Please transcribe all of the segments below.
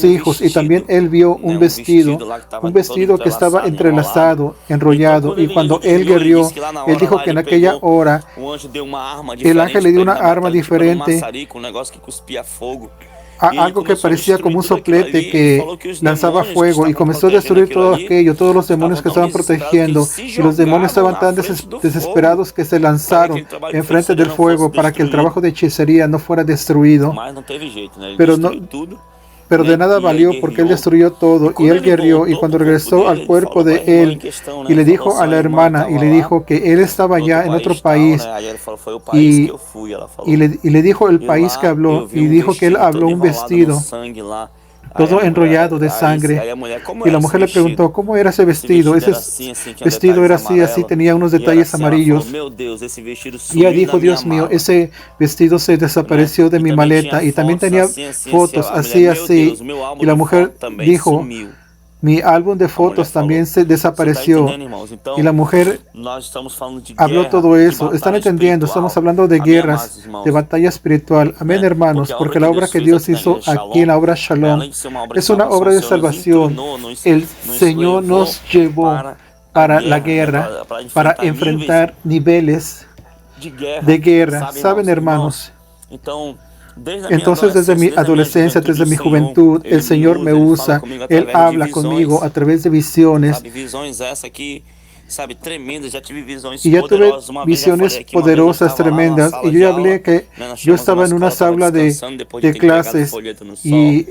sus hijos, y también él vio un vestido que estaba entrelazado, enrollado, y cuando él guerreó, él dijo que en aquella hora o anjo deu uma arma el ángel le dio una arma diferente, diferente, um maçarico, um negócio que cuspia fogo. algo que parecía como un soplete que lanzaba fuego y comenzó a destruir todo aquello, todos los demonios que estaban protegiendo, y los demonios estaban tan desesperados que se lanzaron enfrente del fuego para que el trabajo de hechicería no fuera destruido. Pero de nada valió porque él destruyó todo y él guerrió, y cuando regresó al cuerpo de él y le dijo a la hermana y le dijo que él estaba ya en otro país y le dijo el país que habló y dijo que él habló un vestido todo enrollado de sangre, y la mujer le preguntó cómo era ese vestido. Ese vestido era así, tenía unos detalles amarillos, y ella dijo, Dios mío, ese vestido se desapareció de mi maleta, y también tenía fotos así, y la mujer dijo, mi álbum de fotos también se desapareció. Y la mujer habló todo eso. ¿Están entendiendo? Estamos hablando de guerras, de batalla espiritual. Amén, hermanos, porque la obra que Dios hizo aquí en la obra Shalom es una obra de salvación. El Señor nos llevó para la guerra, para enfrentar niveles de guerra. ¿Saben, hermanos? Entonces, desde mi adolescencia, desde mi juventud, el Señor me usa, Él habla conmigo a través de visiones. Y ya tuve visiones poderosas, tremendas, y yo ya hablé que yo estaba en una sala de clases y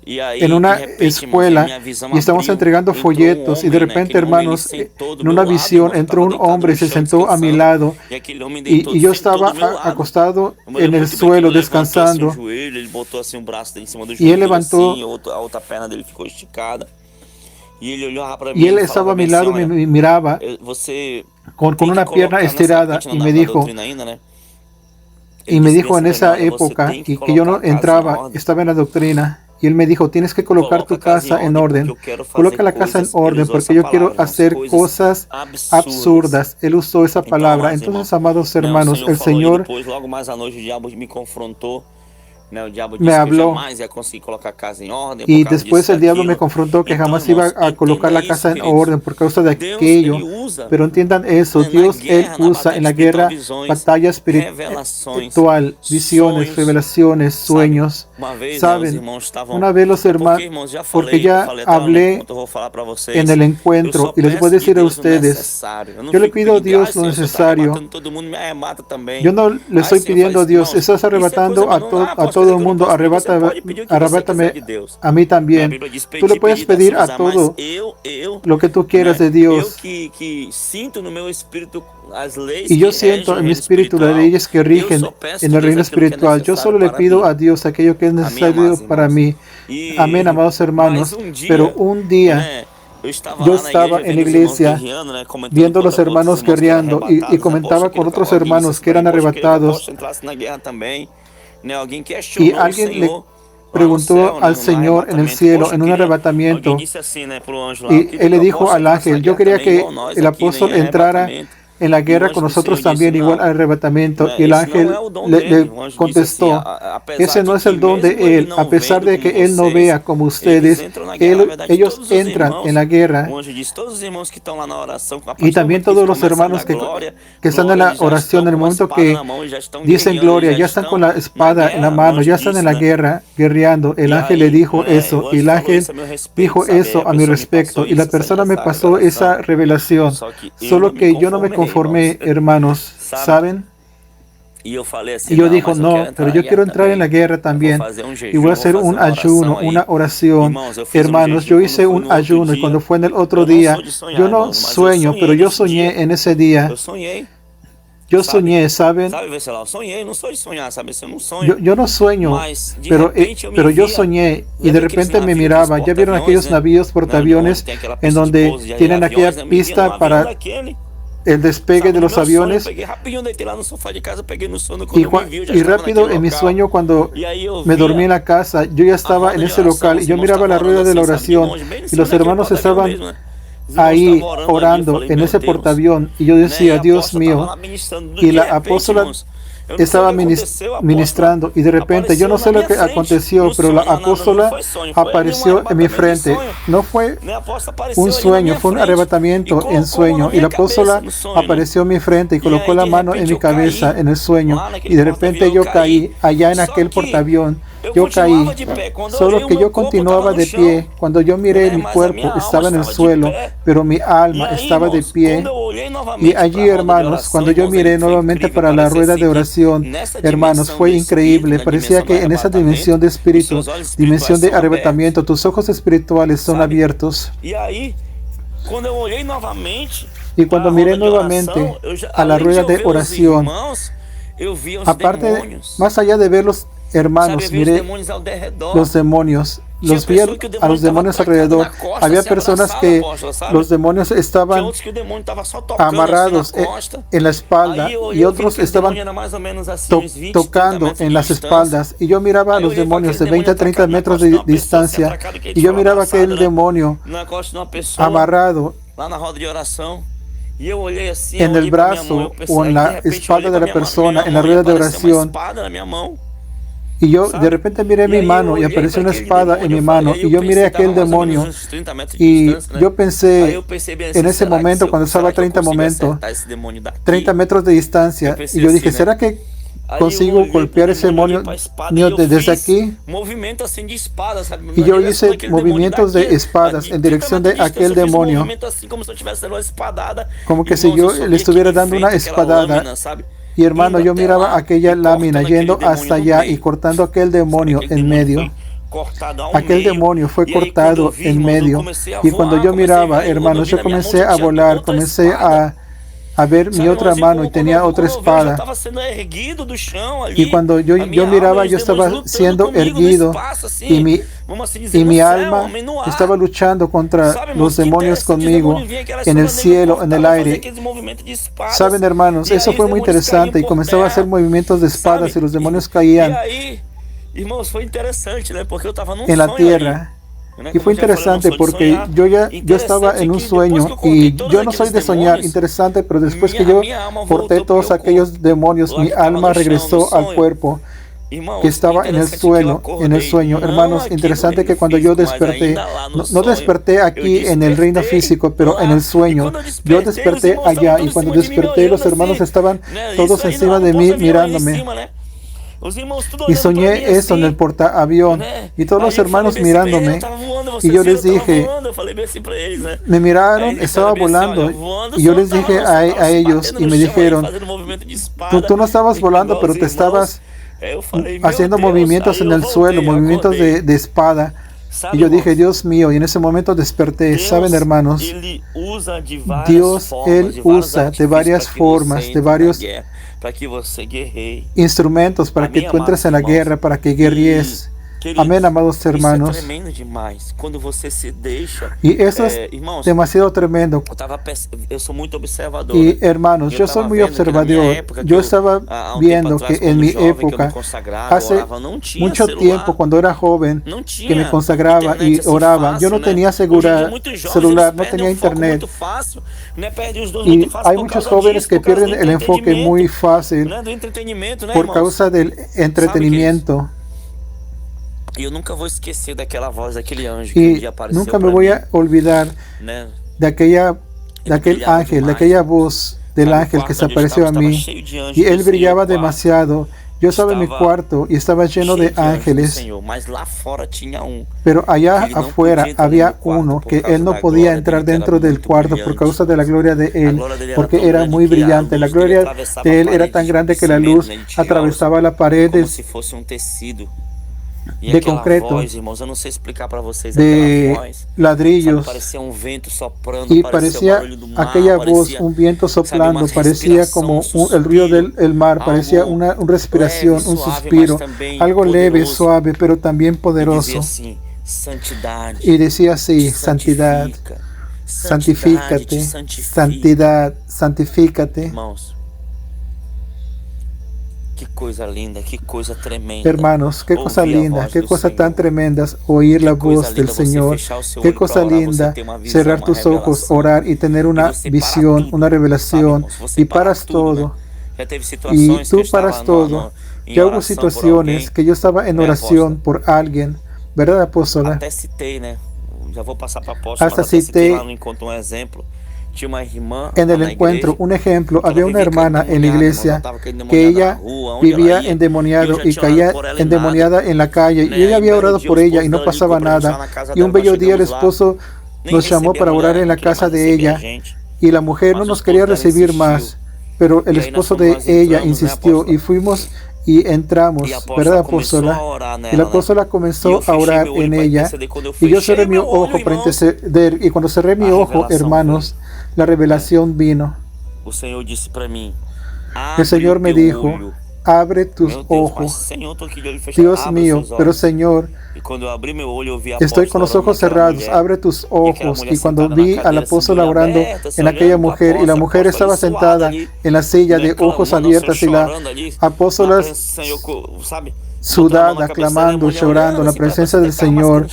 en una escuela, y estamos entregando folletos, y de repente, hermanos, en una visión entró un hombre y se sentó a mi lado, y yo estaba acostado en el suelo descansando, y él levantó y él estaba a mi lado y me miraba con una pierna estirada, y me dijo en esa época y que yo no entraba, estaba en la doctrina. Y él me dijo, tienes que colocar tu casa en orden. Coloca la casa en orden porque yo quiero hacer cosas absurdas. Él usó esa palabra. Entonces, amados hermanos, el Señor me habló, y después el diablo me confrontó que jamás iba a colocar la casa en orden por causa de aquello. Pero entiendan eso, Dios, Él usa en la guerra batalla espiritual, visiones, revelaciones, sueños. Saben, una vez los hermanos, porque ya hablé en el encuentro, y les voy a decir a ustedes, yo le pido a Dios lo necesario. Yo no le estoy pidiendo a Dios, estás arrebatando a todo el mundo, arrebátame a mí también. Tú le puedes pedir a todo lo que tú quieras de Dios. Y yo siento en mi espíritu las leyes que rigen en el reino espiritual. Yo solo le pido a Dios aquello que es necesario para mí. Amén, amados hermanos. Pero un día yo estaba en la iglesia viendo a los hermanos guerreando, y comentaba con otros hermanos que eran arrebatados. Y alguien le preguntó al Señor en el cielo, en un arrebatamiento, y él le dijo al ángel, yo quería que el apóstol entrara en la guerra con nosotros también, igual al arrebatamiento. Y el ángel le contestó, ese no es el don de él, a pesar de que él no vea como ustedes, ellos entran en la guerra. Y también todos los hermanos que están en la oración, en el momento que dicen gloria, ya están con la espada en la mano, ya están en la guerra, guerreando. El ángel le dijo eso, y el ángel dijo eso a mi respecto, y la persona me pasó esa revelación. Solo que yo no me conformé, hermanos, ¿saben? Y yo digo, no, pero yo quiero entrar en la guerra también, y voy a hacer un ayuno, una oración. Hermanos, yo hice un ayuno, y cuando fue en el otro día, yo no sueño, pero yo soñé en ese día. Yo soñé, ¿saben? Yo no sueño, pero yo soñé, y de repente me miraba. ¿Ya vieron aquellos navíos portaaviones en donde tienen aquella pista para el despegue de los aviones? Y rápido en mi sueño, cuando me dormí en la casa, yo ya estaba en ese local, y yo miraba la rueda de la oración, y los hermanos estaban ahí orando en ese portaavión, y yo decía, Dios mío, y la apóstola estaba ministrando, y de repente, yo no sé lo que aconteció, pero la apóstola apareció en mi frente. No fue un sueño, fue un arrebatamiento en sueño, y la apóstola apareció en mi frente y colocó la mano en mi cabeza en el sueño, y de repente yo caí allá en aquel portaavión. yo caí, solo que yo continuaba de pie. Cuando yo miré, mi cuerpo estaba en el suelo, pero mi alma estaba de pie. Y allí, hermanos, cuando yo miré nuevamente para la rueda de oración, hermanos, fue increíble. Parecía que en esa dimensión de espíritu, dimensión de arrebatamiento, tus ojos espirituales son abiertos. Y cuando miré nuevamente a la rueda de oración, aparte, más allá de ver los hermanos, miré los demonios. Los vi a los demonios alrededor. Había personas que los demonios estaban amarrados en la espalda y otros estaban tocando en las espaldas. Y yo miraba a los demonios de 20 a 30 metros de distancia. Y yo miraba a aquel demonio amarrado en el brazo o en la espalda de la persona, en la rueda de oración. Y yo de repente miré mi mano y apareció una espada en mi mano. Y yo miré a aquel demonio. Y yo pensé en ese momento, cuando estaba a 30 metros de distancia. Y yo dije, ¿será que consigo golpear ese demonio desde aquí? Y yo hice movimientos de espadas en dirección de aquel demonio, como que si yo le estuviera dando una espadada. Y hermano, yo miraba aquella lámina yendo hasta allá y cortando aquel demonio en medio. Aquel demonio fue cortado en medio. Y cuando yo miraba, hermanos, yo comencé a volar, comencé a ver mi otra mano y tenía otra espada. Y cuando yo miraba, yo estaba siendo erguido y mi alma estaba luchando contra los demonios conmigo en el cielo, en el aire. Saben, hermanos, eso fue muy interesante y comenzaba a hacer movimientos de espadas y los demonios caían en la tierra. Y fue interesante porque yo estaba en un sueño y yo no soy de soñar, interesante, pero después que yo porté todos aquellos demonios, mi alma regresó al cuerpo que estaba en el sueño. Hermanos, interesante que cuando yo desperté, no desperté aquí en el reino físico, pero en el sueño. Yo desperté allá y cuando desperté los hermanos estaban todos encima de mí mirándome. Y soñé eso en el portaavión y todos los hermanos mirándome y yo les dije, me miraron, estaba volando y yo les dije a ellos y me dijeron, tú no estabas volando, pero te estabas haciendo movimientos en el suelo, movimientos de espada. Y yo dije, Dios mío, y en ese momento desperté. Saben, hermanos, Dios, Él usa de varias formas, de varios instrumentos para que tú entres en la guerra, para que guerríes. Amén, amados hermanos. Y eso es demasiado tremendo. Y hermanos, yo soy muy observador. Yo estaba viendo que en mi época, hace mucho tiempo, cuando era joven, que me consagraba y oraba, yo no tenía celular, no tenía internet. Y hay muchos jóvenes que pierden el enfoque muy fácil por causa del entretenimiento. Y nunca me voy a olvidar de aquel ángel, de aquella voz del ángel que se apareció a mí. Y él brillaba demasiado. Yo estaba en mi cuarto y estaba lleno de ángeles. Pero allá afuera había uno que él no podía entrar dentro del cuarto por causa de la gloria de él, porque era muy brillante. La gloria de él era tan grande que la luz atravesaba las paredes de concreto, de ladrillos, y parecía aquella voz, un viento soplando, parecía como el río del mar, parecía una respiración, un suspiro, algo leve, suave, pero también poderoso. Y decía así, santidad, santifícate, santidad, santifícate. Qué cosa linda, qué cosa tremenda. Hermanos, qué cosa linda, qué cosa tan tremenda oír la voz del Señor. Qué cosa linda cerrar tus ojos, orar y tener una visión, una revelación. Y paras todo. Y tú paras todo. Ya hubo situaciones que yo estaba en oración por alguien, ¿verdad, apóstola? Hasta citei, né? Já vou passar para a apóstola. Hasta citei lá no encontro ejemplo. en el encuentro, un ejemplo, había una hermana en la iglesia que ella vivía endemoniado y caía endemoniada en la calle, y ella había orado por ella y no pasaba nada, y un bello día el esposo nos llamó para orar en la casa de ella, y la mujer no nos quería recibir más, pero el esposo de ella insistió y fuimos y entramos, ¿verdad, apóstola? Y la apóstola comenzó a orar en ella, y yo cerré mi ojo para interceder, y cuando cerré mi ojo, hermanos, la revelación vino. El Señor me dijo, abre tus ojos. Dios mío, pero Señor, estoy con los ojos cerrados, abre tus ojos. Y cuando vi al apóstol orando en aquella mujer, y la mujer estaba sentada en la silla de ojos abiertos, y la apóstola sudada, clamando, llorando en la presencia del Señor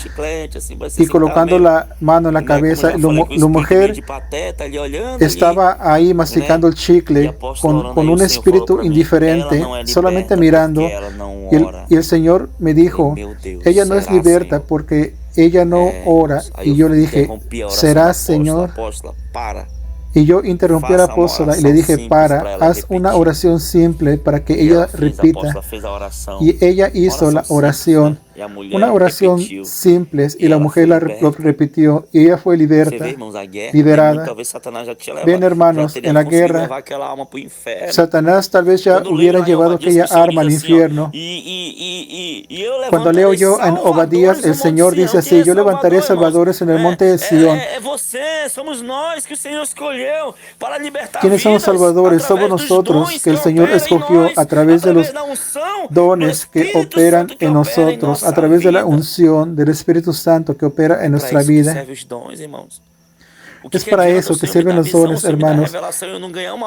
y colocando la mano en la cabeza, la mujer estaba ahí masticando el chicle con un espíritu indiferente, solamente mirando, y el Señor me dijo, ella no es liberta porque ella no ora. Y yo le dije, ¿será, Señor? Y yo interrumpí a la apóstola y le dije, haz una oración simple para que ella repita. Y ella hizo la oración, una oración simple, y la mujer lo repitió, y ella fue liberada. Bien, hermanos, en la guerra, Satanás tal vez ya hubiera llevado aquella arma al infierno. Cuando leo yo en Obadías, el Señor dice así, yo levantaré salvadores en el monte de Sión. ¿Quiénes son los salvadores? Somos nosotros que el Señor escogió a través de los dones que operan en nosotros, a través de la unción del Espíritu Santo que opera en nuestra vida. Es para eso que sirven los dones, hermanos.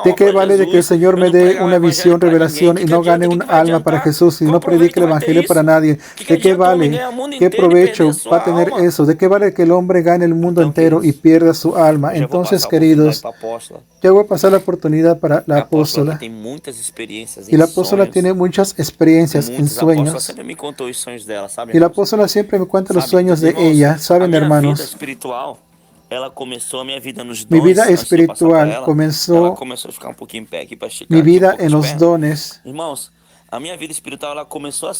¿De qué vale de que el Señor me dé una visión, revelación, y no gane un alma para Jesús y no predique el Evangelio para nadie? ¿De qué vale? ¿Qué provecho va a tener eso? ¿De qué vale que el hombre gane el mundo entero y pierda su alma? Entonces, queridos, yo voy a pasar la oportunidad para la apóstola. Y la apóstola tiene muchas experiencias en sueños. Y la apóstola siempre me cuenta los sueños de ella. ¿Saben, hermanos? Mi vida espiritual comenzó, mi vida en los dones,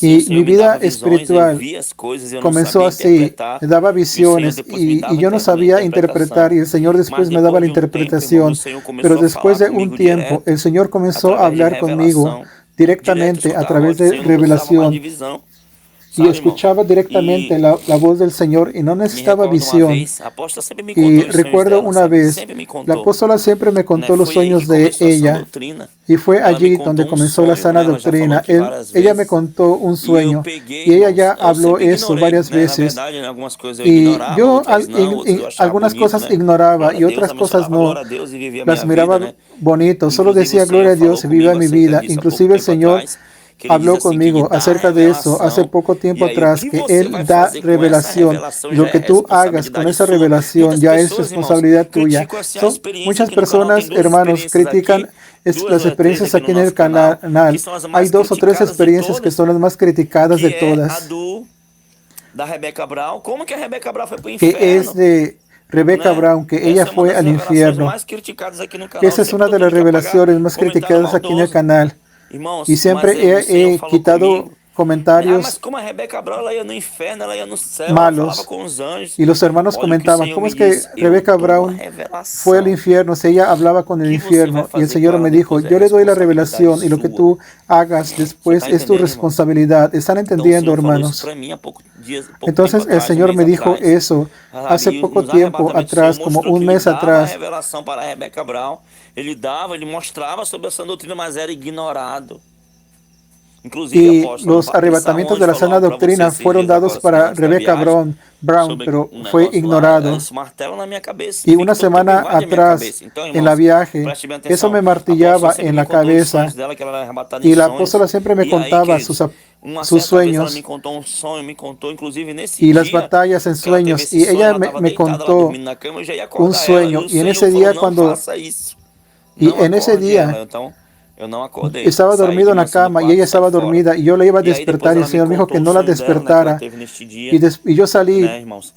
y mi vida espiritual comenzó así, me daba visiones, y yo no sabía interpretar, y el Señor después me daba la interpretación, pero después de un tiempo el Señor comenzó a hablar conmigo directamente a través de revelación. Y escuchaba directamente la voz del Señor y no necesitaba visión. Y recuerdo una vez, la apóstola siempre me contó los sueños de ella, y fue allí donde comenzó la sana doctrina. Ella me contó un sueño y ella ya habló eso varias veces. Y yo algunas cosas ignoraba y otras cosas no. Las miraba bonito, solo decía gloria a Dios y viva mi vida. Inclusive el Señor habló conmigo acerca de eso hace poco tiempo atrás, que Él da revelación, y lo que tú hagas con esa revelación ya es responsabilidad tuya. Muchas personas, hermanos, critican las experiencias aquí en el canal. Hay 2 o 3 experiencias que son las más criticadas de todas, que es de Rebecca Brown, que ella fue al infierno. Esa es una de las revelaciones más criticadas aquí en el canal. Y siempre he quitado comentarios malos. Y los hermanos comentaban, ¿cómo es que Rebecca Brown fue al infierno si ella hablaba con el infierno? Y el Señor me dijo, yo le doy la revelación y lo que tú hagas después es tu responsabilidad. ¿Están entendiendo, hermanos? Entonces el Señor me dijo eso hace poco tiempo atrás, como un mes atrás. Y los arrebatamientos de la sana doctrina fueron dados para Rebecca Brown, pero fue ignorado. Y una semana atrás, en la viaje, eso me martillaba en la cabeza. Y la apóstola siempre me contaba sus sueños y las batallas en sueños. Y ella me contó un sueño. Y en ese día, estaba dormido en la cama y ella estaba dormida y yo la iba a despertar, y el Señor me dijo que no la despertara, y yo salí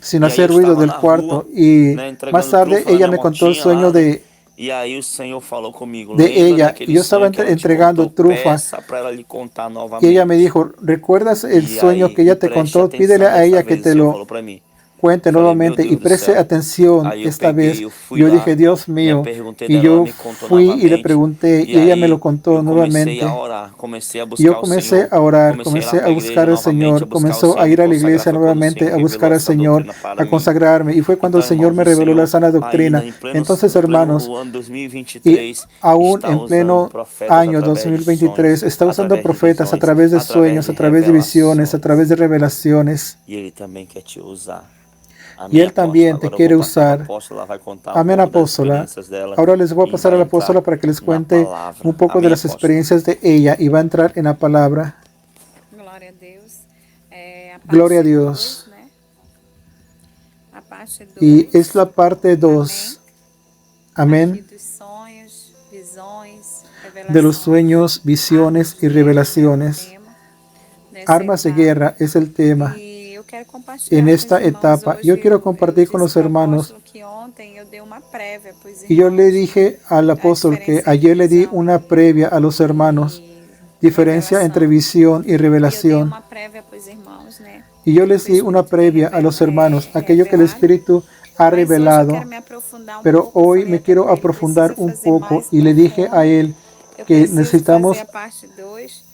sin hacer ruido del cuarto, y más tarde ella me contó el sueño de E aí o Senhor falou comigo, de lembra ella. daquele Y yo estaba sonho que ela te entregando contou? trufa Peça para ela lhe contar y ella me novamente. dijo, ¿recuerdas el E sueño que aí, e ella te preste contó? Pídele atenção a dessa ella que vez, o te Senhor lo falou para mim. cuente Falei, meu nuevamente y Deus do preste céu. atención Aí eu esta peguei, vez. eu fui Yo dije, lá, Dios me mío, perguntei y dela, ela yo me contou fui y le novamente. pregunté E y ella me lo aí contó eu comecei a nuevamente. orar, comecei a Y yo buscar o comencé Senhor, a orar, comecei a ir lá comencé a para a igreja buscar al novamente, a Señor, buscar o comenzó a Senhor, me ir a la consagrar. iglesia Foi quando o Senhor nuevamente a revelou buscar al essa Señor, doutrina para a mim. consagrarme. Y fue cuando el Então, Señor irmãos, me o reveló la Senhor sana ainda doctrina. Entonces, em hermanos, pleno ano y 2023 aún está en usando pleno profetas año através de sonhos, 2023 está usando através de profetas a visões, través de através sueños, de a través de visiones, a través revelações. de revelaciones. E Ele também quer te usar. Y Amém, Él apóstolo? también te Agora eu vou quiere passar para a usar. apóstola, ela vai contar um Amén, pouco das apóstola. experiências dela Ahora les voy a e pasar a vai la entrar apóstola para que les na cuente un palavra. poco de Amém, las apóstolo? experiencias de ella y va a entrar en la palabra. Glória a Deus. É a Gloria a parte Dios. 2, né? A parte 2. Y es la parte Amém. 2. Aqui Amén. dos sonhos, visões, De los revelações. sueños, visiones Armas y de guerra, né? O revelaciones. tema dessa Armas de etapa. guerra es el tema. E eu quero compartilhar En com os esta irmãos etapa, hoje. yo quiero Eu compartir con disse los para o hermanos apóstolo que ontem eu dei uma prévia para os y yo le irmãos dije al da apóstol que diferença ayer entre le di visão una previa a los hermanos, e diferencia entre revelação. visión y E eu dei revelación. uma prévia para os irmãos, né? Y yo O les que o di una Espírito tem previa a los hermanos, aquello que el revelado. Espíritu ha Mas hoje eu revelado. quero me aprofundar Pero pouco. hoy Falei me até quiero para ele, aprofundar precisa un fazer poco mais y le dije a profundo. él Eu que preciso fazer necesitamos a parte 2,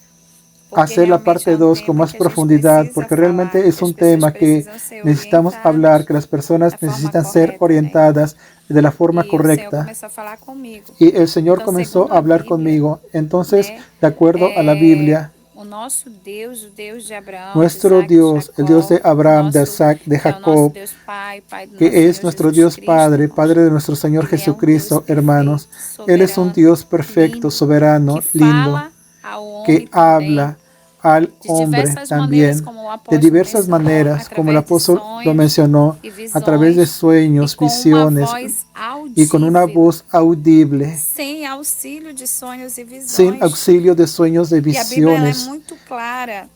porque hacer la realmente parte é um 2 con tema más que a gente profundidad, precisa porque falar, realmente es que as un pessoas tema que precisam ser necesitamos hablar, orientadas que las da personas forma necesitan ser correta, né, irmão? orientadas de la forma E o Senhor correcta. começou a falar comigo. Y el Señor Então, comenzó segundo a a hablar Bíblia, conmigo. Entonces, né, de acuerdo a la Biblia, o nosso Deus, o Deus de Abraão, de nuestro Isaac, de Dios, el Dios de Jacó, Abraham, de Isaac, de que é o nosso Jacob, Deus Pai, Pai do nosso que es Senhor nuestro Jesus Dios Cristo, Padre, irmãos. Padre de nuestro Señor Ele é um Deus Jesucristo, hermanos. perfeito, Él es un soberano, Dios perfecto, lindo, soberano, que lindo, fala ao homem que também habla al de hombre diversas maneiras, también, como o de apóstolo diversas mencionou, maneras, como el através de apóstol lo sonhos mencionó, e a través de visões, e sueños, com uma visiones voz y con una audível, voz audible, sem auxílio de sonhos e sin visões. auxilio de sueños, de E a Bíblia ela é visiones, muito clara.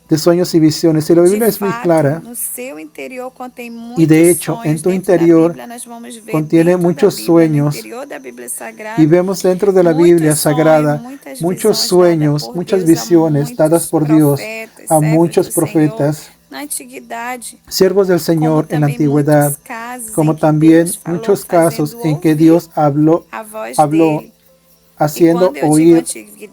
de sueños y visiones. Y la Biblia De es muy fato, clara. no seu interior contém Y de muitos hecho, en sonhos. tu Dentro da interior Bíblia, nós vamos ver contiene dentro da muchos Bíblia, no sueños. interior da Bíblia Y Sagrada, vemos dentro de la Biblia muitos sonhos, sagrada muitas muchos visões dadas sueños, por muchas Deus a visiones dadas muitos por Dios profetas, a servos muchos do Senhor, profetas, na antiguidade, siervos del como Señor en la também antigüedad, muitos casos como em que también Deus falou, muchos casos fazendo en que ouvir Dios habló a voz habló dele. E haciendo quando eu digo oír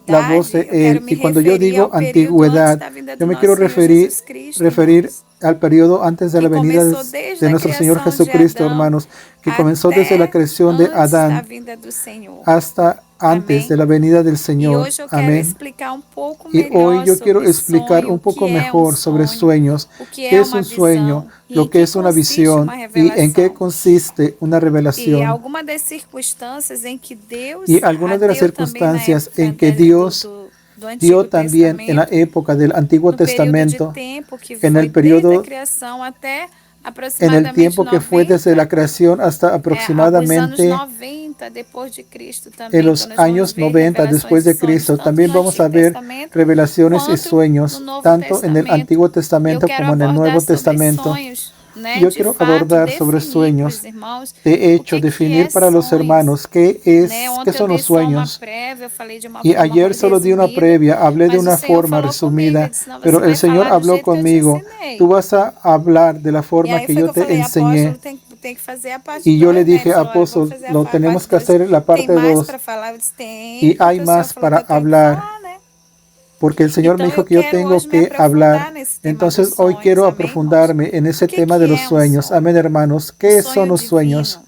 la voz antiguidade, de eu quero Él. me Y cuando yo referir digo ao período antes antigüedad, da vinda do yo me nosso quiero Senhor Jesus Cristo, referir irmãos. al periodo antes de Que la venida começou desde de a nuestro Señor criação de Jesucristo, Adão hermanos, que comenzó desde la até creación de antes da Adán vinda do Senhor. hasta antes Amém? de la venida del E Señor. hoje eu quero Amén. explicar um pouco Y hoy melhor yo quiero sobre explicar sonho, un o poco que é mejor sobre sueños, o que qué é es uma un sueño, visão e lo em que que es una consiste visión uma y en qué revelação. consiste una E revelación. algumas das circunstâncias em que Deus Y algunas de las deu também na circunstancias época en que do Dios Antigo dio también en la Testamento, época del Antiguo no período de Testamento, tempo que en foi el desde a periodo, criação até en el aproximadamente tiempo que fue desde la 90, creación hasta os anos aproximadamente 90 depois de Cristo en também. los Então nós vamos años ver 90 revelações después e de sonhos Cristo. tanto También no vamos Antigo a ver Testamento revelaciones y quanto sueños, no Novo tanto en el Testamento. Antiguo E eu Testamento quero como en el abordar Nuevo sobre Testamento. sonhos, né? Yo De quiero fato, abordar sobre definir para os sueños. irmãos De o hecho, que definir é para los sonhos. hermanos Né? qué Ontem eu son dei los só uma sueños. prévia, eu falei de uma Y forma ayer muito solo di una resumida, previa, hablé de mas o una Senhor forma falou comigo, ele resumida, disse, não, você pero el vai Señor falar do habló jeito que eu te conmigo. ensinei. Tú vas a hablar de la E forma aí que foi que yo eu te falei, enseñé. apóstolo, tem que fazer a parte Y yo 2, le né? Ele dije, falou, eu vou apóstol, fazer a lo parte tenemos que 2. hacer la Tem parte mais 2 para falar? Eu disse, tem, y hay porque o Senhor más falou que para eu tenho que hablar, falar, né? porque el Señor me Então dijo eu que yo quero tengo hoje me que aprofundar hablar. nesse tema Entonces dos hoy sonhos, quiero amém, irmãos? aprofundarme en ese O que tema de que los é um sueños. sonho? Amén, hermanos. Um ¿Qué son sonho los sueños? divino.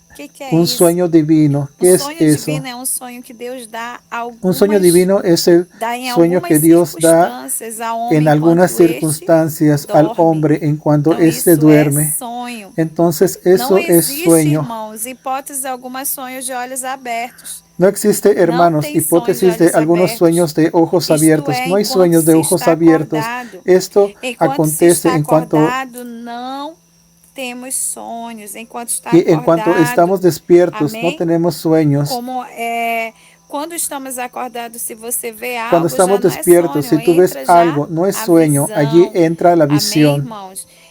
O que é Un isso? sueño divino. Um ¿Qué es sonho eso? divino é um sonho que Deus dá a Un sueño algumas, divino es el dá em sueño que algumas Dios da circunstâncias a homem en algunas enquanto este circunstancias al dorme. hombre en cuanto Então éste isso é duerme. sonho. Entonces Não eso es existe, sueño. irmãos, hipótese alguma sonhos de olhos abertos. No existe, Não hermanos, tem sonho de hipótesis de olhos algunos abertos. sueños de ojos Isto abiertos. é, No hay enquanto sueños de se ojos está abiertos. acordado. Esto Enquanto se acontece está en cuanto acordado, não temos sonhos. Enquanto está y en cuanto acordado, estamos despiertos, no amém? tenemos sueños. Como quando estamos acordados, se você vê algo, Cuando estamos já não é despiertos, sonho, si tú ves entra já algo, no es a sueño, allí visão. entra la Amém, visión. irmãos?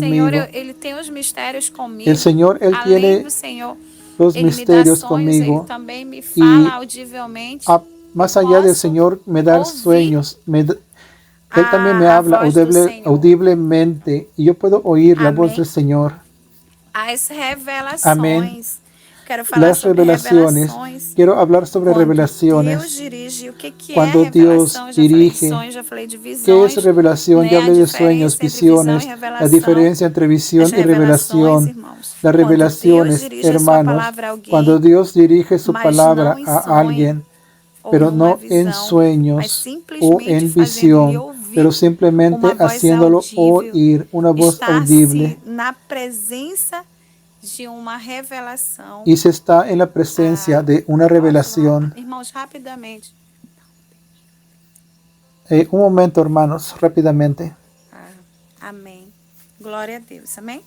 Senhor, conmigo. Ele tem os mistérios comigo. El Señor, Él Além tiene do Senhor, los Ele me dá misterios sonhos, Ele conmigo também me y fala audivelmente. más allá del posso Señor me da ouvir sueños, Él también me a habla voz do Senhor. audiblemente y yo puedo oír la voz del Amém? Señor. As Amén. revelações. Quero falar Las sobre revelaciones. revelações. Quiero hablar sobre Quando Deus revelaciones. dirige, o que é Cuando Dios revelação? Já falei de dirige, sonhos, já falei de ¿qué es visões, revelación? né? Ya A hablé de sueños, diferença entre visão e visiones, la revelação. diferencia entre visión As y revelações, revelación. irmãos, Las quando Deus revelaciones, dirige a sua hermanos, palavra a alguém, cuando Dios dirige su mas palabra não em a sonho alguien, ou pero numa no en visão, mas sueños o simplesmente en fazendo-lhe visión, pero ouvir simplemente uma voz haciéndolo audível, oír, una voz estar-se audible. na presença de uma revelação. Y se está en la presencia de una revelación. Irmãos, rapidamente. Un momento, hermanos, rápidamente. Amém. Glória a Deus. Amém?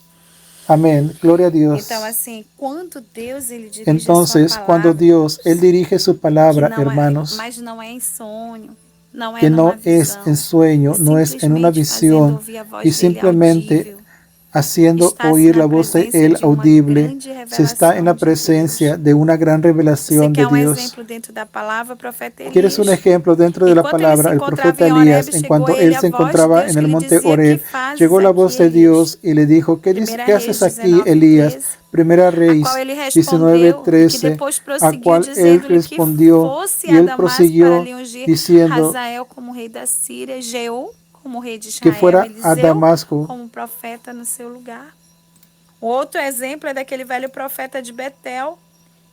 Amén. Gloria a Dios. Então, assim, quando Deus ele dirige Entonces, a sua cuando palavra, Dios, Él dirige su palabra, que não hermanos, mas não é em sonho, não é que numa no es visão, en sueño, no es en una simplesmente visión, fazendo ouvir a voz y dele simplemente audível, haciendo está-se oír na la voz de presença Él de uma audible, grande se está en la revelação de presencia Deus. de una gran Você revelación de quer um Dios. exemplo dentro da palavra, profeta ¿Quieres un Elias? ejemplo dentro de la Enquanto ele palabra? se El encontrava profeta em Elías, Horebe, en chegou cuanto a ele él a se voz de encontraba Deus en que el lhe monte dizia: "Que Horeb, fazes llegó la aqui, voz de Elias?" Dios y le dijo, ¿qué Primeira haces Reis aquí, Elías? 19:13, Primera a Reis qual ele respondeu, e que 19:13, depois a prosseguiu cual él dizendo-lhe que respondió fosse y a él Damasco para prosiguió lhe ungir diciendo Hazael como rei da Síria, Jeú como rei de que Israel, fuera a Eliseu Damasco. como profeta no seu lugar. Outro exemplo é daquele velho profeta de Betel,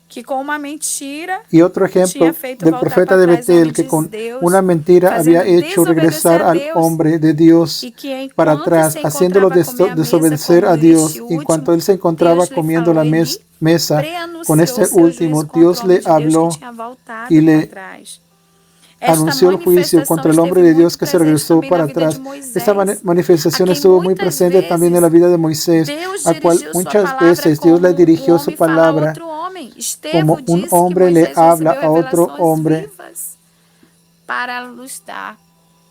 que com uma mentira Y otro ejemplo tinha feito del voltar profeta para de trás Betel homem que de con Deus, una mentira había fazendo hecho desobedecer regresar a al Deus, hombre de Dios e que para enquanto atrás, se haciéndolo encontrava a comer a mesa desobedecer com a Dios. este Y en cuanto último, él se encontraba Deus lhe comiendo falou la e lhe mesa con preanunciou este seu último, juízo contra Dios o homem le de Deus que habló tinha voltado y para le trás. Esta anunció el juicio manifestação contra el hombre esteve de Dios muito que se presente regresó também na para vida de atrás. Esta Moisés, manifestación a quem estuvo muy muitas presente también en la vezes vida de Moisés, Deus al cual dirigiu sua muchas palavra veces Dios le como dirigió su homem fala a palabra outro homem. como Estevão un disse que hombre le Moisés habla recebeu a otro revelações hombre. vivas para nos dar.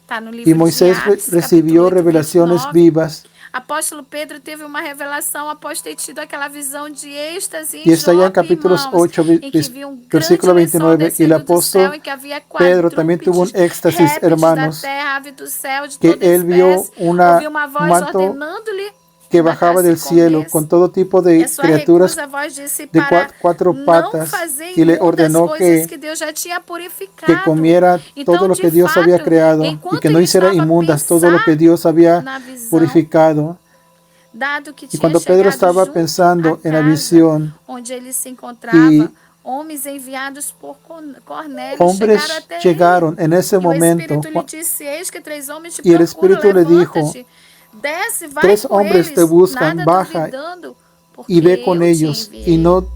Está no Y livro de Moisés Atos, recibió capítulo 8, revelaciones 29. vivas. Apóstolo Pedro teve uma revelação após ter tido aquela visão de êxtase Y em está allá en Jope, capítulos irmãos, 8, em que viu grande versículo lençol 29. Y el descendo do céu, apóstol em que havia Pedro también tuvo un quadrúpedes, éxtasis, répteis da hermanos, terra, ave do céu, de que toda él vio espécie. un Ouviu uma voz manto ordenando-lhe que que na bajaba casa del se cielo escondesse. con todo tipo E de a sua criaturas recusa, a voz disse de para cuatro não patas fazer y le imundas ordenó coisas que que Deus já tinha que purificado. comiera todo Então, lo de que Dios había fato, creado y enquanto que no ele hiciera estava a inmundas todo lo que pensar Dios había na visão, purificado. dado que Y tinha cuando Pedro chegado estaba junto pensando à en la casa visión onde ele se encontrava, y homens enviados por Cornélio chegaram hombres até ele. llegaron en ese E o momento Espírito lhe disse: Eis que 3 homens te y el procuram, Espíritu le dijo, levanta-te, desce, vai 3 com hombres eles, te buscan, nada baja duvidando, porque y ve con eu te ellos y enviei. no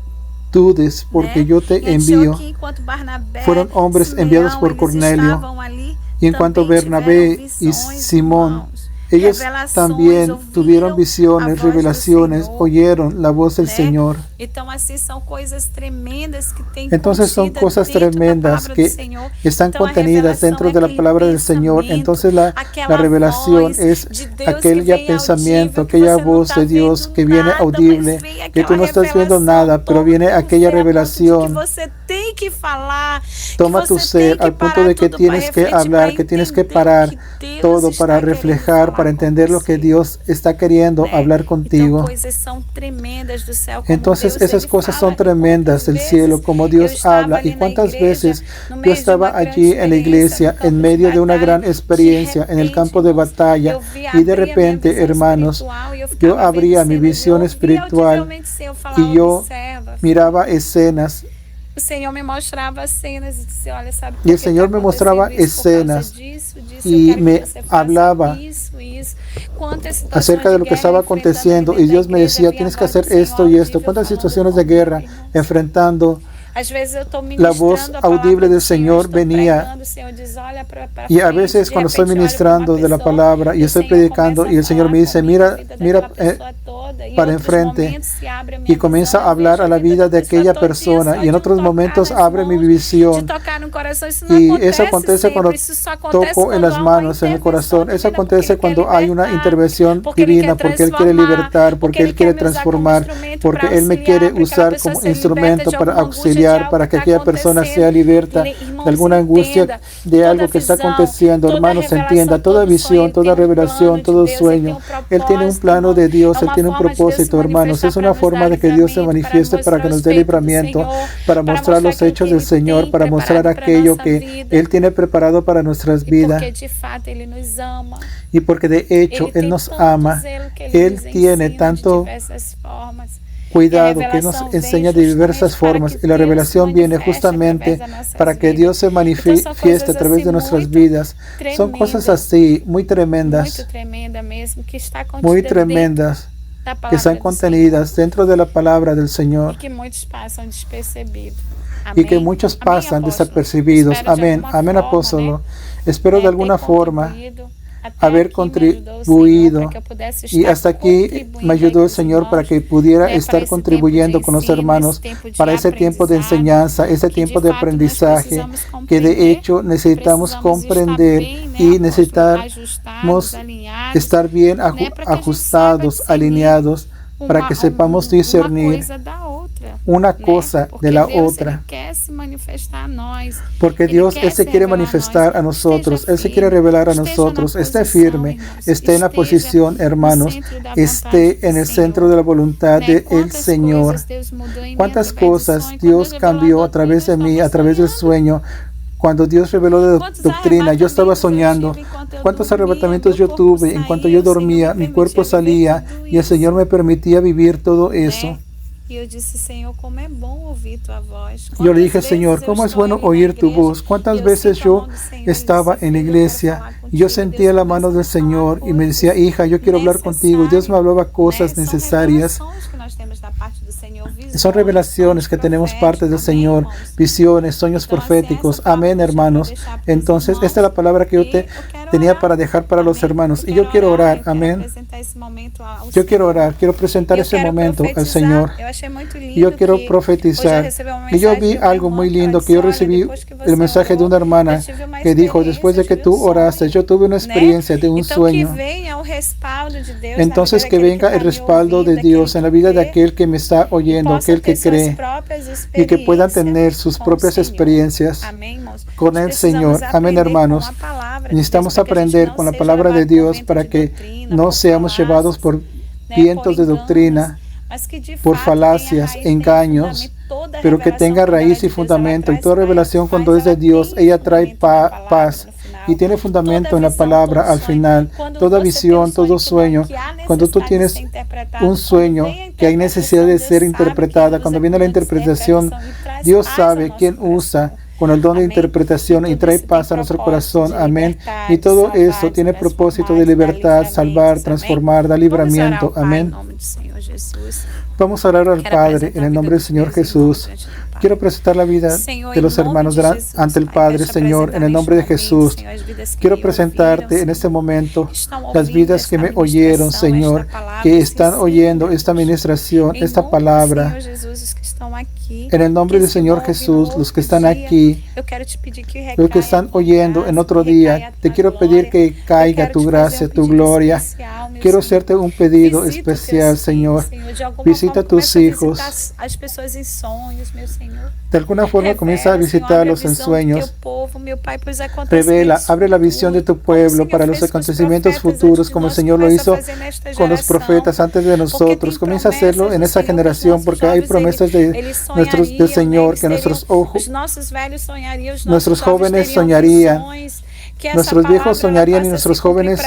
dudes porque Né? yo te E envío. Antioquia, enquanto Barnabé, Fueron hombres enviados Simeão, por eles Cornélio. estavam ali, Y en cuanto a também Bernabé tiveram y visões, Simón, irmãos. ellos Revelações, también tuvieron ouviram a visiones, voz do revelaciones, Senhor, oyeron la voz del né? Señor. Então, assim, são coisas tremendas que tem Entonces son contida cosas dentro da tremendas palavra que do Senhor. están Então, a contenidas revelação dentro é de la aquele palabra del Señor. pensamento, Entonces la aquela revelación voz es de Deus que aquel vem pensamiento, audível, que aquella você não voz está de Dios vendo que viene nada, audible, mas vem que tú aquela no estás viendo revelação, nada, pero toma viene teu aquella ser a ponto de que revelación, você tem que falar, toma que tu você ser tem que al punto parar de que tudo para tienes que refletir, hablar, para que tienes que entender o parar que Deus todo para está querendo reflejar, falar para com entender lo que você. Dios está queriendo Né? hablar Então, contigo. coisas são tremendas do céu, como Entonces Deus esas ele cosas fala. son tremendas del cielo, como Eu Dios estava habla. ali Y na cuántas igreja, veces no yo meio de estaba uma grande allí en la experiência, iglesia, no campo en de medio de una gran batalha, experiencia, en el repente, campo de irmãos, batalla, eu y vi de abrir a minha repente, visão hermanos, espiritual e eu yo ficava abría vendo mi cenas, visión eu ouvia espiritual audivelmente o Senhor falar, y yo observa, miraba escenas o Senhor me mostrava cenas e dizia, olha, sabe por y el que Señor está me mostraba acontecendo isso? Por causa escenas disso, y eu quero me que você faça hablaba isso. Quantas situações acerca de lo que guerra estaba enfrentando aconteciendo dentro y da Dios me igreja, decía, vinha a tienes que voz do hacer Senhor esto y esto. audível ¿Cuántas falando situaciones de comigo, guerra irmãos? enfrentando? Às vezes eu estou La voz ministrando a palavra audible do del Senhor, Señor estou venía. pregando, o Senhor diz, olha para Y a frente, veces de cuando estoy repente olho para uma ministrando de la pessoa palabra y e o estoy Senhor predicando começa y a el Señor falar me dice, comigo, a mira, vida mira daquela pessoa toda, e para em outros enfrente, momentos se abre a minha y comienza visão, a eu vejo hablar a la vida de pessoa aquella todinha persona só y en de otros tocar momentos nas abre mi mãos, de visión. tocar no coração. Isso não Y acontece eso acontece cuando sempre, isso só acontece toco en quando las há uma manos, en el intervenção corazón. Eso divina, porque acontece Ele quer cuando hay una libertar, intervención porque Ele divina, quer porque Él quiere transformar, libertar, porque Él quer quiere me usar como transformar, instrumento porque para Él me auxiliar, quiere para que aquela usar pessoa como se liberta instrumento de para alguma angústia, de guiar para que aquella persona sea liberta de alguna angustia, de algo que está aconteciendo. Hermanos, entienda toda visión, toda revelación, todo sueño. Él tiene un plano de Dios, Él tiene un propósito, hermanos. Es una forma de que Dios se manifieste para que nos dé libramiento, para mostrar los hechos del Señor, para mostrar aquello que Él tiene preparado para nuestras vidas. Y porque de hecho Él nos ama, Él tiene tanto cuidado que nos enseña de diversas formas, y la revelación viene justamente para que Dios se manifieste a través de nuestras vidas. Son cosas así, muy tremendas, que están contenidas dentro de la palabra del Señor y que muchos pasan desapercibidos. Amén, amén, apóstolo. Espero de alguna forma haber contribuido, y hasta aquí me ayudó el Señor para que pudiera estar contribuyendo con los hermanos para ese tiempo de enseñanza, ese tiempo de aprendizaje, que de hecho necesitamos comprender y necesitamos estar bien ajustados, alineados, para que sepamos discernir una cosa de la otra, porque Dios, Él se quiere manifestar a nosotros, Él se quiere revelar a nosotros. Esté firme, esté en la posición, hermanos, esté en el centro de la voluntad del Señor. ¿Cuántas cosas Dios cambió a través de mí, a través del sueño? Cuando Dios reveló de doctrina, yo estaba soñando. ¿Cuántos arrebatamientos yo tuve? En cuanto yo dormía, mi cuerpo salía y el Señor me permitía vivir todo eso. Yo le dije, Señor, ¿cómo es bueno oír tu voz? ¿Cuántas veces yo estaba en la iglesia y yo sentía la mano del Señor y me decía, hija, yo quiero hablar contigo? Dios me hablaba cosas necesarias. Son revelaciones que tenemos parte del Señor, visiones, sueños proféticos. Amén, hermanos. Entonces, esta es la palabra que yo tenía para dejar para los hermanos. Y yo quiero orar, amén. Yo quiero orar, quiero presentar ese momento al Señor. Y yo quiero profetizar. Y yo vi algo muy lindo, que yo recibí el mensaje de una hermana que dijo, después de que tú oraste, yo tuve una experiencia de un sueño. Entonces, que venga el respaldo de Dios en la vida de aquel que me está oyendo, aquel que cree, y que puedan tener sus propias experiencias con el Señor. Amén, hermanos. Necesitamos aprender con la palabra de Dios para que no seamos llevados por vientos de doctrina, por falacias, engaños, pero que tenga raíz y fundamento. Y toda revelación, cuando es de Dios, ella trae paz y tiene fundamento en la palabra al final. Toda visión, todo sueño, cuando tú tienes un sueño que hay necesidad de ser interpretada, cuando viene la interpretación, Dios sabe quién usa con el don de interpretación y trae paz a nuestro corazón. Amén. Y todo eso tiene propósito de libertad, salvar, transformar, dar libramiento. Amén. Vamos a orar al Padre en el nombre del Señor Jesús. Quiero presentar la vida de los hermanos ante el Padre, Señor, en el nombre de Jesús. Quiero presentarte en este momento las vidas que me oyeron, Señor, que están oyendo esta administración, esta palabra. En el nombre del Señor Jesús, los que están aquí, los que están oyendo en otro día, te quiero pedir que caiga tu gracia, tu gloria. Quiero hacerte un pedido especial, Señor. Visita a tus hijos. De alguna forma comienza a visitarlos en sueños. Revela, abre la visión de tu pueblo para los acontecimientos futuros, como el Señor lo hizo con los profetas antes de nosotros. Comienza a hacerlo en esa generación, porque hay promesas del Señor, que nuestros jóvenes soñarían. Nuestros viejos soñarían y nuestros jóvenes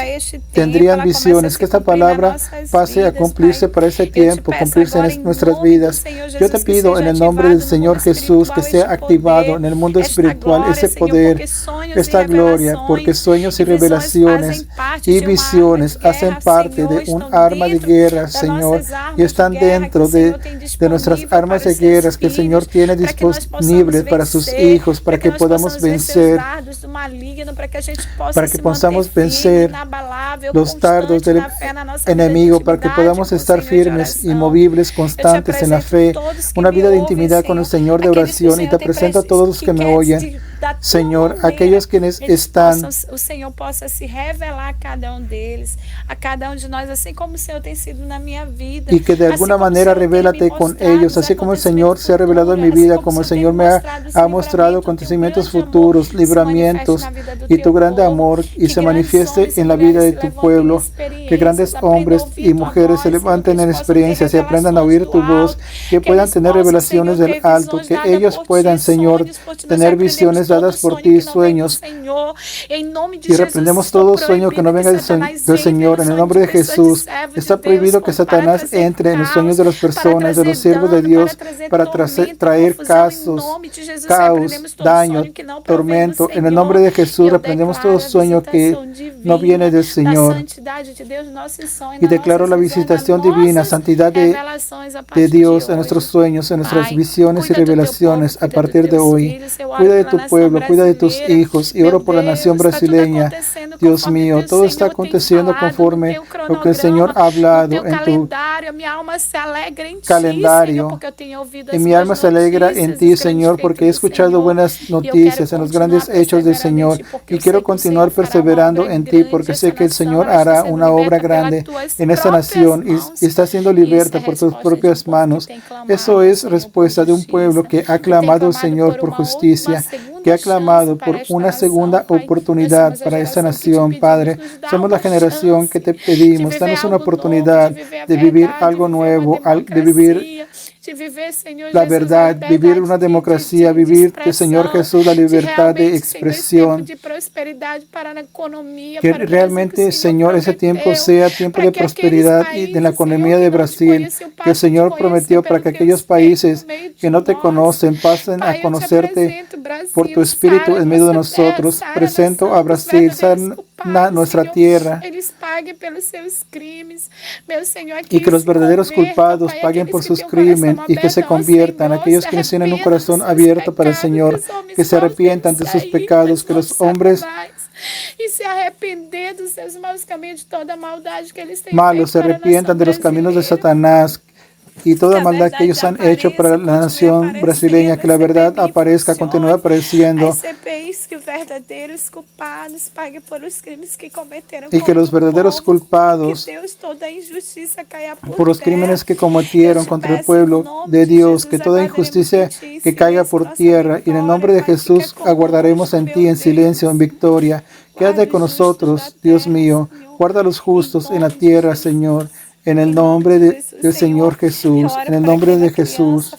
tendrían visiones. Que esta palabra pase a cumplirse para ese tiempo, cumplirse en nuestras vidas. Yo te pido en el nombre del Señor Jesús que sea activado en el mundo espiritual ese poder, esta gloria, porque sueños y revelaciones y visiones hacen parte de un arma de guerra, Señor, y están dentro de nuestras armas de guerra que el Señor tiene disponibles para sus hijos, para que podamos vencer, para que podamos vencer los dardos del enemigo, para que podamos estar firmes, inmovibles, constantes en la fe, una vida de intimidad con el Señor, de oración. Y te presento a todos los que me oyen, Señor, aquellos quienes están o Senhor possa se revelar a cada deles, a cada de nós, assim como o Senhor tem sido na minha vida. y que de alguna manera revélate con ellos, así como el Señor se ha revelado en mi vida, como el Señor me ha mostrado acontecimientos futuros, libramientos y tu grande amor y se manifieste en la vida de tu pueblo, que grandes hombres y mujeres se levanten en experiencias y aprendan a oír tu voz, que puedan tener revelaciones del alto, que ellos puedan, Señor, tener visiones dadas por ti, sueños, y reprendemos todo sueño que no venga del Señor, en el nombre de Jesús. Está prohibido que Satanás entre en los sueños de las personas, de los siervos de Dios, para traer caos, daño, tormento. En el nombre de Jesús reprendemos todo sueño que no viene del Señor. Y declaro la visitación divina, santidad de Dios en nuestros sueños, en nuestras visiones y revelaciones a partir de hoy. Cuida de tu pueblo, cuida de tus hijos y oro por la nación brasileña. Dios mío, todo está aconteciendo conforme lo que el Señor ha hablado en tu calendario. Y mi alma se alegra en ti, Señor, porque he escuchado buenas noticias en los grandes hechos del Señor y quiero continuar perseverando en ti porque sé que el Señor hará una obra grande en esta nación y está siendo liberta por tus propias manos. Eso es respuesta de un pueblo que ha clamado al Señor por justicia, que ha clamado por una segunda oportunidad para esta nación, Padre. Somos la generación que te pedimos, danos una oportunidad de vivir algo nuevo, de vivir la verdad, vivir una democracia, vivir, Señor Jesús, la libertad de expresión. Que realmente, Señor, ese tiempo sea tiempo de prosperidad y de la economía de Brasil, que el Señor prometió para que aquellos países que no te conocen pasen a conocerte por tu Espíritu en medio de nosotros. Presento a Brasil, sana nuestra tierra, y que los verdaderos culpados paguen por sus crímenes y que se conviertan, aquellos que tienen un corazón abierto para el Señor, que se arrepientan de sus pecados, que los hombres malos se arrepientan de los caminos de Satanás y toda maldad que ellos han hecho para la nación brasileña, que la verdad aparezca, continúe apareciendo, y que los verdaderos culpados por los crímenes que cometieron contra el pueblo de Dios, que toda injusticia que caiga por tierra, y en el nombre de Jesús aguardaremos en ti en silencio, en victoria. Quédate con nosotros, Dios mío, guarda a los justos en la tierra, Señor. En el nombre del Señor Jesús, en el nombre de Jesús.